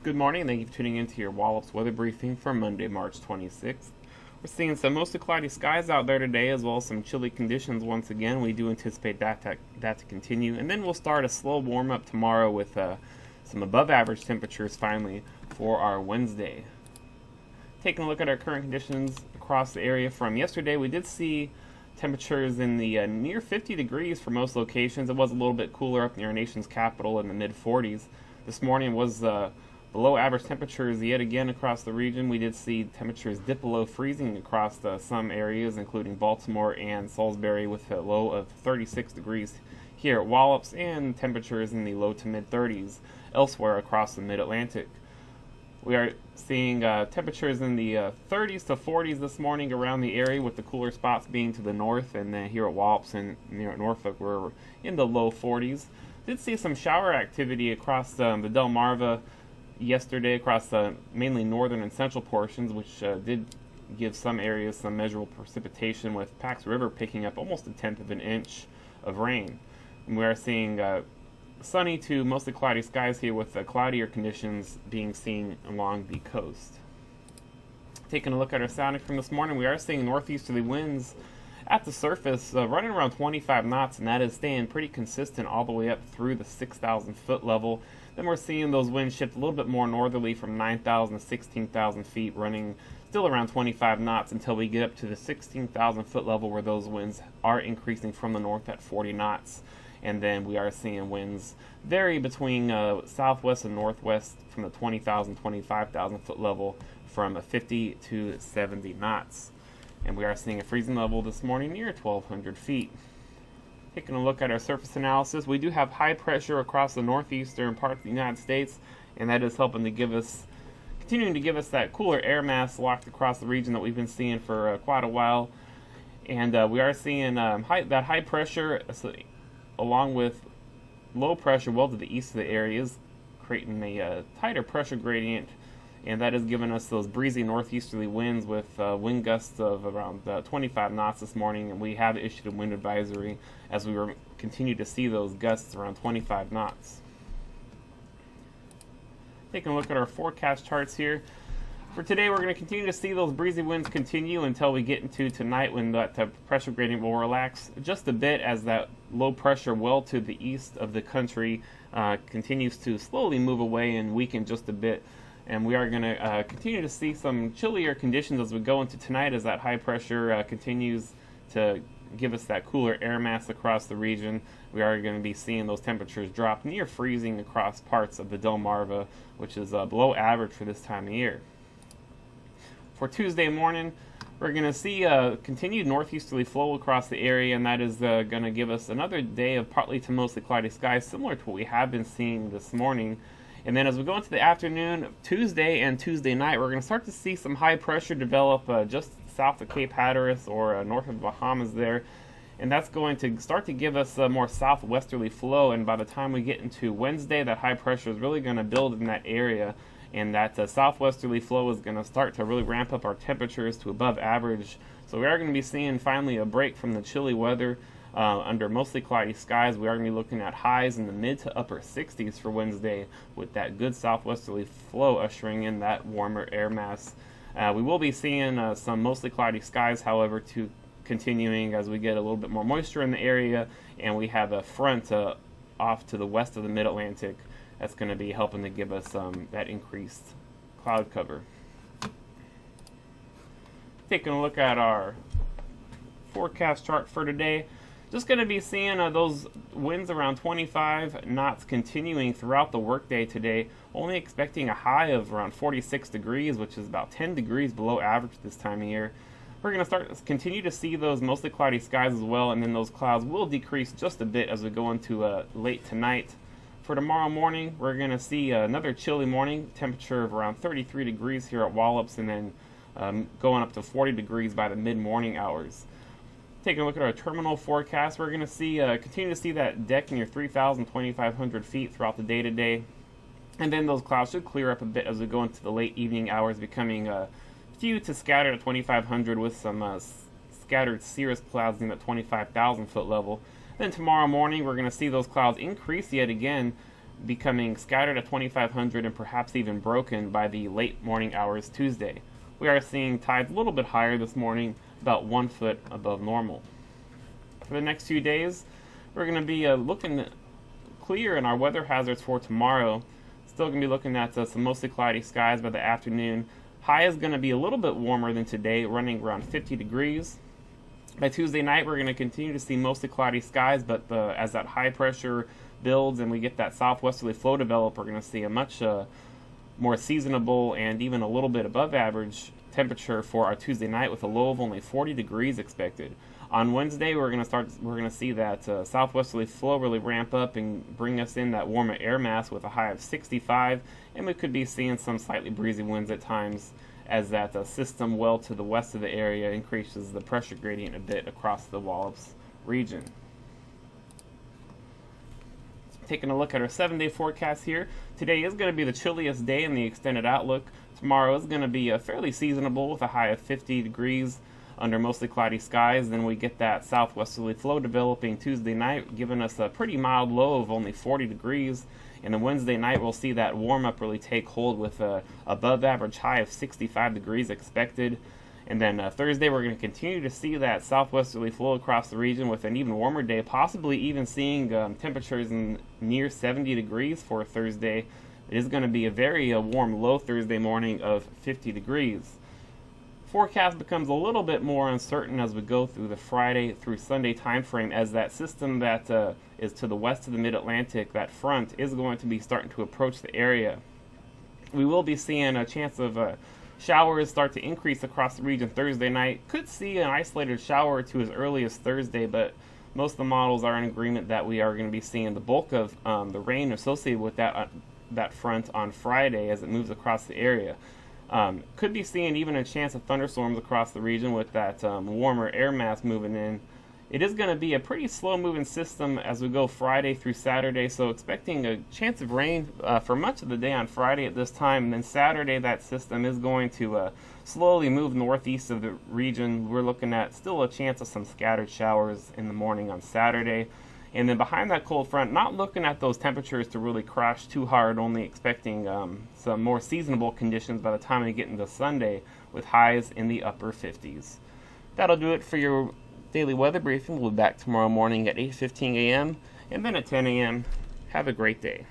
Good morning, and thank you for tuning in to your Wallops weather briefing for Monday, March 26th. We're seeing some mostly cloudy skies out there today, as well as some chilly conditions once again. We do anticipate that to continue, and then we'll start a slow warm-up tomorrow with some above-average temperatures finally for our Wednesday. Taking a look at our current conditions across the area from yesterday, we did see temperatures in the near 50 degrees for most locations. It was a little bit cooler up near our nation's capital in the mid-40s. This morning was below average temperatures yet again across the region. We did see temperatures dip below freezing across some areas, including Baltimore and Salisbury, with a low of 36 degrees here at Wallops, and temperatures in the low to mid-30s elsewhere across the mid-Atlantic. We are seeing temperatures in the 30s to 40s this morning around the area, with the cooler spots being to the north, and then here at Wallops and near Norfolk we're in the low 40s. Did see some shower activity across the Delmarva yesterday, across the mainly northern and central portions, which did give some areas some measurable precipitation, with Pax River picking up almost a tenth of an inch of rain. And we are seeing sunny to mostly cloudy skies here, with cloudier conditions being seen along the coast. Taking a look at our sounding from this morning, we are seeing northeasterly winds at the surface running around 25 knots, and that is staying pretty consistent all the way up through the 6,000 foot level. Then we're seeing those winds shift a little bit more northerly from 9,000 to 16,000 feet, running still around 25 knots until we get up to the 16,000 foot level, where those winds are increasing from the north at 40 knots. And then we are seeing winds vary between southwest and northwest from the 20,000, 25,000 foot level from 50 to 70 knots. And we are seeing a freezing level this morning near 1,200 feet. Taking a look at our surface analysis, we do have high pressure across the northeastern part of the United States, and that is helping to continuing to give us that cooler air mass locked across the region that we've been seeing for quite a while. And we are seeing that high pressure along with low pressure well to the east of the areas, creating a tighter pressure gradient, and that has given us those breezy northeasterly winds with wind gusts of around 25 knots this morning, and we have issued a wind advisory as we continue to see those gusts around 25 knots. Taking a look at our forecast charts here. For today, we're going to continue to see those breezy winds continue until we get into tonight, when that pressure gradient will relax just a bit as that low pressure well to the east of the country continues to slowly move away and weaken just a bit. And we are going to continue to see some chillier conditions as we go into tonight, as that high pressure continues to give us that cooler air mass across the region. We are going to be seeing those temperatures drop near freezing across parts of the Delmarva, which is below average for this time of year. For Tuesday morning, we're going to see a continued northeasterly flow across the area, and that is going to give us another day of partly to mostly cloudy skies, similar to what we have been seeing this morning. And then as we go into the afternoon, Tuesday and Tuesday night, we're going to start to see some high pressure develop just south of Cape Hatteras or north of the Bahamas there. And that's going to start to give us a more southwesterly flow. And by the time we get into Wednesday, that high pressure is really going to build in that area. And that southwesterly flow is going to start to really ramp up our temperatures to above average. So we are going to be seeing finally a break from the chilly weather. Under mostly cloudy skies, we are going to be looking at highs in the mid to upper 60s for Wednesday, with that good southwesterly flow ushering in that warmer air mass. We will be seeing some mostly cloudy skies, however, continuing as we get a little bit more moisture in the area, and we have a front off to the west of the mid-Atlantic that's going to be helping to give us that increased cloud cover. Taking a look at our forecast chart for today. Just going to be seeing those winds around 25 knots continuing throughout the workday today, only expecting a high of around 46 degrees, which is about 10 degrees below average this time of year. We're going to continue to see those mostly cloudy skies as well, and then those clouds will decrease just a bit as we go into late tonight. For tomorrow morning, we're going to see another chilly morning, temperature of around 33 degrees here at Wallops, and then going up to 40 degrees by the mid-morning hours. Taking a look at our terminal forecast, we're going to continue to see that deck near 3,000, 2,500 feet throughout the day today. And then those clouds should clear up a bit as we go into the late evening hours, becoming few to scattered at 2,500, with some scattered cirrus clouds in the 25,000 foot level. Then tomorrow morning, we're going to see those clouds increase yet again, becoming scattered at 2500 and perhaps even broken by the late morning hours Tuesday. We are seeing tides a little bit higher this morning, about 1 foot above normal. For the next few days, we're going to be looking clear in our weather hazards for tomorrow. Still going to be looking at some mostly cloudy skies by the afternoon. High is going to be a little bit warmer than today, running around 50 degrees. By Tuesday night, we're going to continue to see mostly cloudy skies, but as that high pressure builds and we get that southwesterly flow develop, we're going to see a much more seasonable and even a little bit above average temperature for our Tuesday night, with a low of only 40 degrees expected. On Wednesday, we're going to see that southwesterly flow really ramp up and bring us in that warmer air mass with a high of 65, and we could be seeing some slightly breezy winds at times as that system well to the west of the area increases the pressure gradient a bit across the Wallops region. Taking a look at our 7-day forecast here, today is going to be the chilliest day in the extended outlook. Tomorrow is going to be fairly seasonable with a high of 50 degrees under mostly cloudy skies. Then we get that southwesterly flow developing Tuesday night, giving us a pretty mild low of only 40 degrees. And then Wednesday night, we'll see that warm-up really take hold with a above-average high of 65 degrees expected. And then Thursday, we're going to continue to see that southwesterly flow across the region with an even warmer day, possibly even seeing temperatures in near 70 degrees for Thursday. It is going to be a very warm low Thursday morning of 50 degrees. Forecast becomes a little bit more uncertain as we go through the Friday through Sunday time frame, as that system that is to the west of the mid-Atlantic, that front, is going to be starting to approach the area. We will be seeing a chance of showers start to increase across the region Thursday night. Could see an isolated shower or two as early as Thursday, but most of the models are in agreement that we are going to be seeing the bulk of the rain associated with that front on Friday as it moves across the area. Could be seeing even a chance of thunderstorms across the region with that warmer air mass moving in. It is going to be a pretty slow-moving system as we go Friday through Saturday, so expecting a chance of rain for much of the day on Friday at this time. And then Saturday, that system is going to slowly move northeast of the region. We're looking at still a chance of some scattered showers in the morning on Saturday. And then behind that cold front, not looking at those temperatures to really crash too hard, only expecting some more seasonable conditions by the time we get into Sunday with highs in the upper 50s. That'll do it for your daily weather briefing. We'll be back tomorrow morning at 8:15 a.m. and then at 10 a.m. Have a great day.